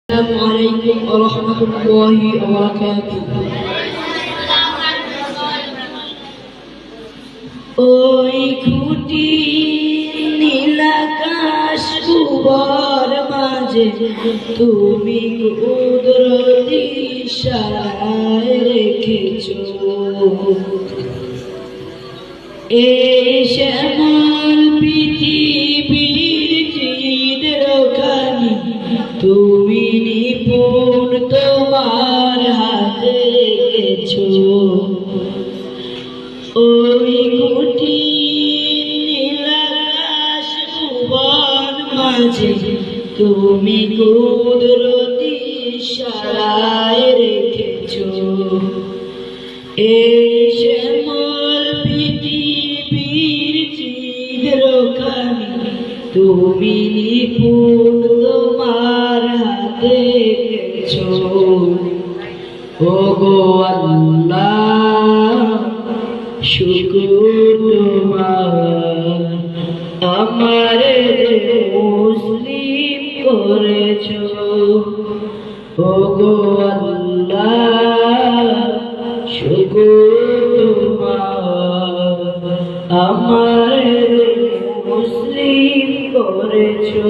السلام عليكم ورحمة الله وبركاته. ওই খুঁটি নীলাকাশ কুয়ার মাঝে তুমি কুদরতি ইশারায় রেখেছো এই শ্যামল পৃথিবীর চিত্রখানি তুমি নিপুণ তোমার হাতে এঁকেছো ওই খুঁটি নীলাকাশ ভুবন মাঝে তুমি কুদরতি ইশারায় রেখেছো এই শ্যামল পৃথিবীর চিত্রখানি তুমি নিপুণ তোমার হাতে এঁকেছো ওগো আল্লাহ শুকর তোমার আমারে মুসলিম করেছো ওগো আল্লাহ শুকর তোমার আমারে মুসলিম করেছো।